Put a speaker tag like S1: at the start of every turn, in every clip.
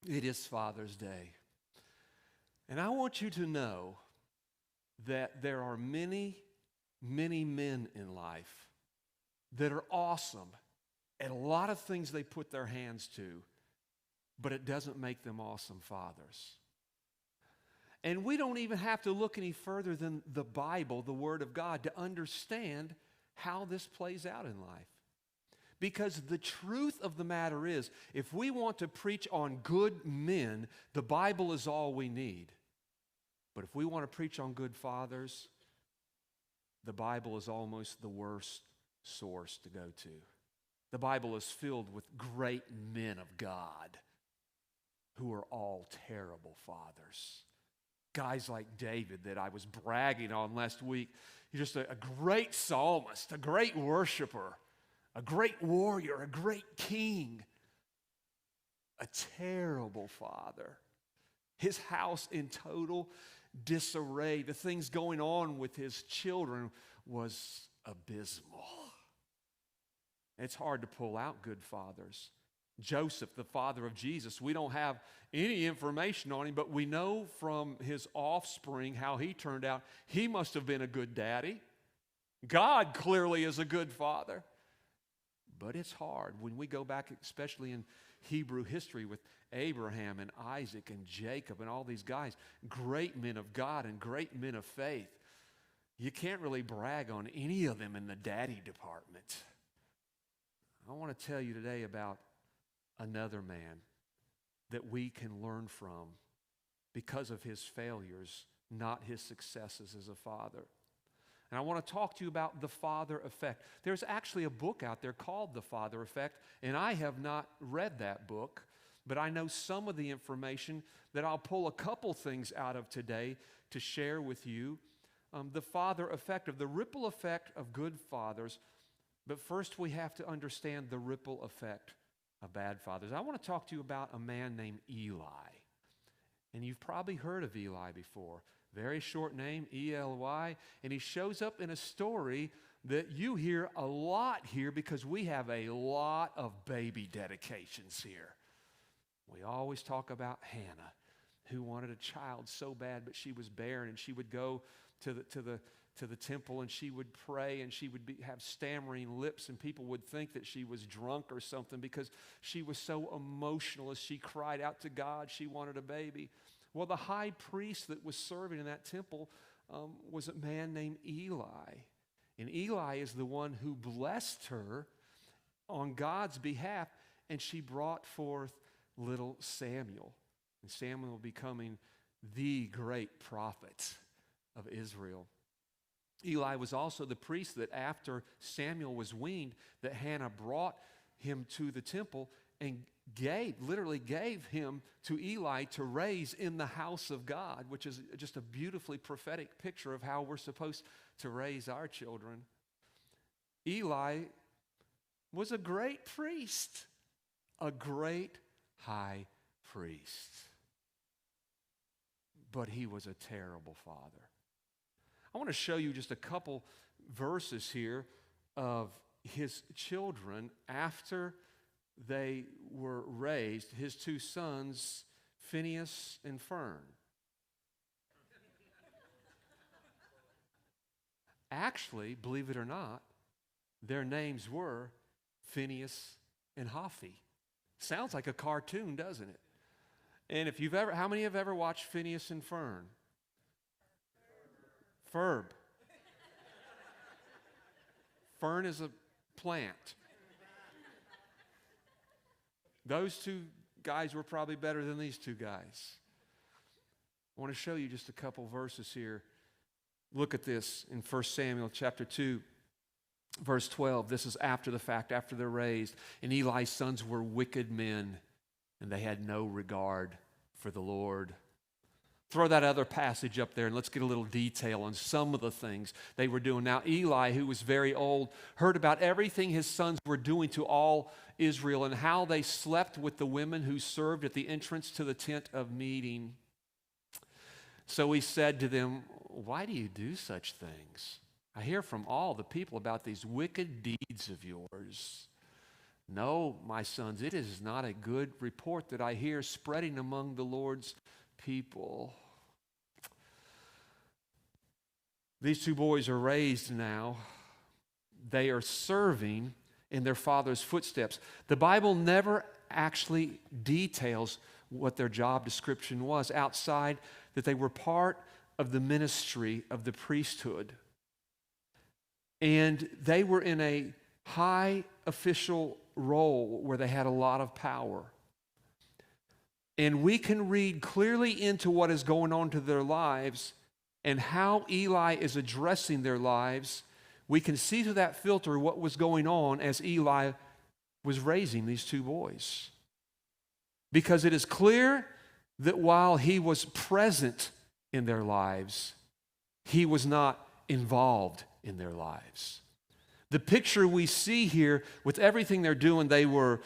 S1: It is Father's Day. And I want you to know that there are many, many men in life that are awesome at a lot of things they put their hands to, but it doesn't make them awesome fathers. And we don't even have to look any further than the Bible, the Word of God, to understand how this plays out in life. Because the truth of the matter is, if we want to preach on good men, the Bible is all we need. But if we want to preach on good fathers, the Bible is almost the worst source to go to. The Bible is filled with great men of God who are all terrible fathers. Guys like David that I was bragging on last week. He's just a great psalmist, a great worshiper, a great warrior, a great king. A terrible father. His house in total disarray. The things going on with his children was abysmal. It's hard to pull out good fathers. Joseph, the father of Jesus, we don't have any information on him, but we know from his offspring how he turned out. He must have been a good daddy. God clearly is a good father. But it's hard when we go back, especially in Hebrew history with Abraham and Isaac and Jacob and all these guys, great men of God and great men of faith. You can't really brag on any of them in the daddy department. I want to tell you today about another man that we can learn from because of his failures, not his successes as a father. And I want to talk to you about the father effect. There's actually a book out there called The Father Effect, and I have not read that book, but I know some of the information that I'll pull a couple things out of today to share with you. The father effect, of the ripple effect of good fathers. But first we have to understand the ripple effect of bad fathers. I want to talk to you about a man named Eli. And you've probably heard of Eli before. Very short name, E-L-Y, and he shows up in a story that you hear a lot here because we have a lot of baby dedications here. We always talk about Hannah, who wanted a child so bad, but she was barren, and she would go to the temple, and she would pray, and she would have stammering lips, and people would think that she was drunk or something because she was so emotional as she cried out to God she wanted a baby. Well, the high priest that was serving in that temple was a man named Eli. And Eli is the one who blessed her on God's behalf, and she brought forth little Samuel. And Samuel becoming the great prophet of Israel. Eli was also the priest that after Samuel was weaned, that Hannah brought him to the temple and literally gave him to Eli to raise in the house of God, which is just a beautifully prophetic picture of how we're supposed to raise our children. Eli was a great priest, a great high priest, but he was a terrible father. I want to show you just a couple verses here of his children after they were raised, his two sons, Phineas and Fern. Actually, believe it or not, their names were Phineas and Hophie. Sounds like a cartoon, doesn't it? And if you've ever, how many have ever watched Phineas and Fern? Ferb. Fern is a plant. Those two guys were probably better than these two guys. I want to show you just a couple verses here. Look at this in 1 Samuel chapter 2, verse 12. This is after the fact, after they're raised. And Eli's sons were wicked men, and they had no regard for the Lord. Throw that other passage up there and let's get a little detail on some of the things they were doing. Now, Eli, who was very old, heard about everything his sons were doing to all Israel and how they slept with the women who served at the entrance to the tent of meeting. So he said to them, "Why do you do such things? I hear from all the people about these wicked deeds of yours." No, my sons, it is not a good report that I hear spreading among the Lord's people. These two boys are raised now. They are serving in their father's footsteps. The Bible never actually details what their job description was outside that they were part of the ministry of the priesthood. And they were in a high official role where they had a lot of power. And we can read clearly into what is going on to their lives and how Eli is addressing their lives. We can see through that filter what was going on as Eli was raising these two boys. Because it is clear that while he was present in their lives, he was not involved in their lives. The picture we see here with everything they're doing, they were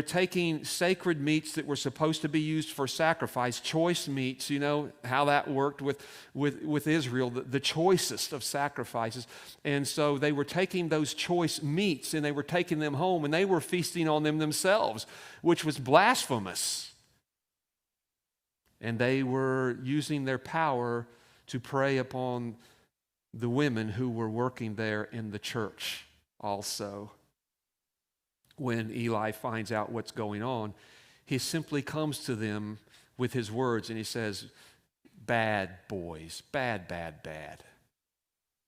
S1: taking sacred meats that were supposed to be used for sacrifice, choice meats. You know how that worked with Israel, the choicest of sacrifices. And so they were taking those choice meats and they were taking them home and they were feasting on them themselves, which was blasphemous. And they were using their power to prey upon the women who were working there in the church also. When Eli finds out what's going on, he simply comes to them with his words and he says, bad boys, bad, bad, bad.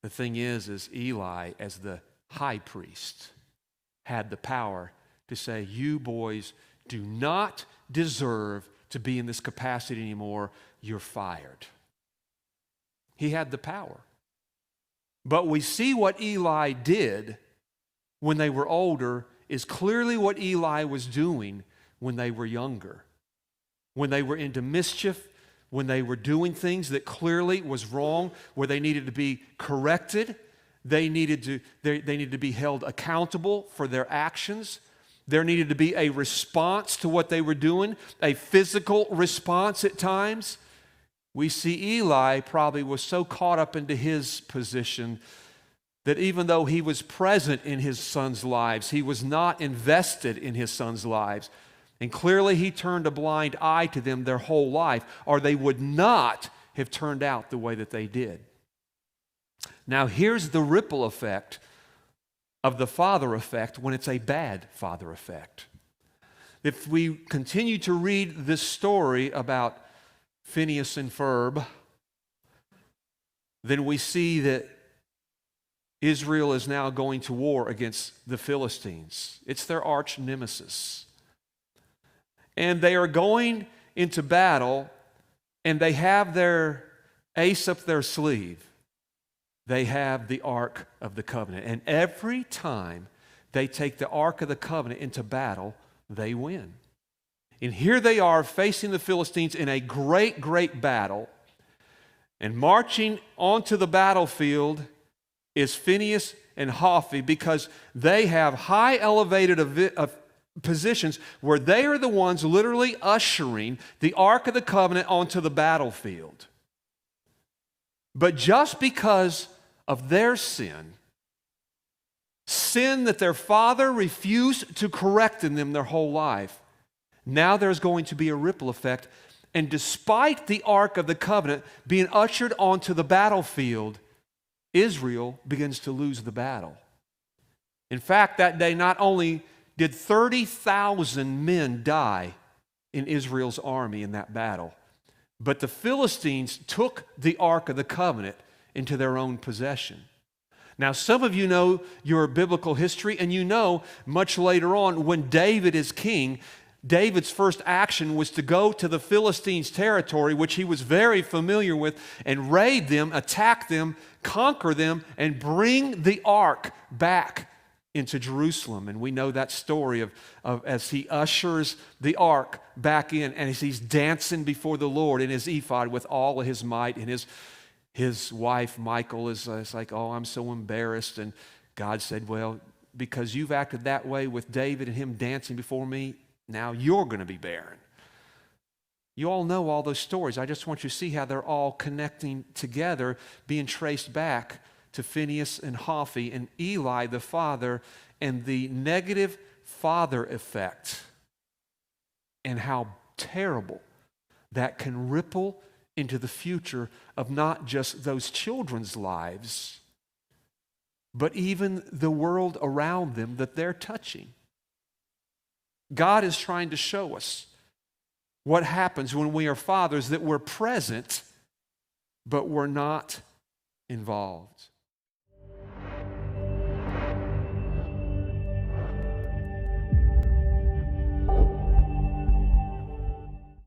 S1: The thing is Eli, as the high priest, had the power to say, you boys do not deserve to be in this capacity anymore. You're fired. He had the power. But we see what Eli did when they were older is clearly what Eli was doing when they were younger. When they were into mischief, when they were doing things that clearly was wrong, where they needed to be corrected, they needed to be held accountable for their actions. There needed to be a response to what they were doing, a physical response at times. We see Eli probably was so caught up into his position that even though he was present in his sons' lives, he was not invested in his sons' lives. And clearly he turned a blind eye to them their whole life, or they would not have turned out the way that they did. Now here's the ripple effect of the father effect when it's a bad father effect. If we continue to read this story about Phineas and Ferb, then we see that Israel is now going to war against the Philistines. It's their arch nemesis. And they are going into battle, and they have their ace up their sleeve. They have the Ark of the Covenant. And every time they take the Ark of the Covenant into battle, they win. And here they are facing the Philistines in a great, great battle. And marching onto the battlefield is Phineas and Hophni, because they have high elevated positions where they are the ones literally ushering the Ark of the Covenant onto the battlefield. But just because of their sin that their father refused to correct in them their whole life, now there's going to be a ripple effect. And despite the Ark of the Covenant being ushered onto the battlefield, Israel begins to lose the battle. In fact, that day not only did 30,000 men die in Israel's army in that battle, but the Philistines took the Ark of the Covenant into their own possession. Now, some of you know your biblical history, and you know much later on when David is king, David's first action was to go to the Philistines' territory, which he was very familiar with, and raid them, attack them, conquer them, and bring the ark back into Jerusalem. And we know that story of as he ushers the ark back in, and as he's dancing before the Lord in his ephod with all of his might, and his wife, Michal, is like, oh, I'm so embarrassed. And God said, well, because you've acted that way with David and him dancing before me, now you're going to be barren. You all know all those stories. I just want you to see how they're all connecting together, being traced back to Phineas and Hophni and Eli, the father, and the negative father effect and how terrible that can ripple into the future of not just those children's lives, but even the world around them that they're touching. God is trying to show us what happens when we are fathers, that we're present, but we're not involved.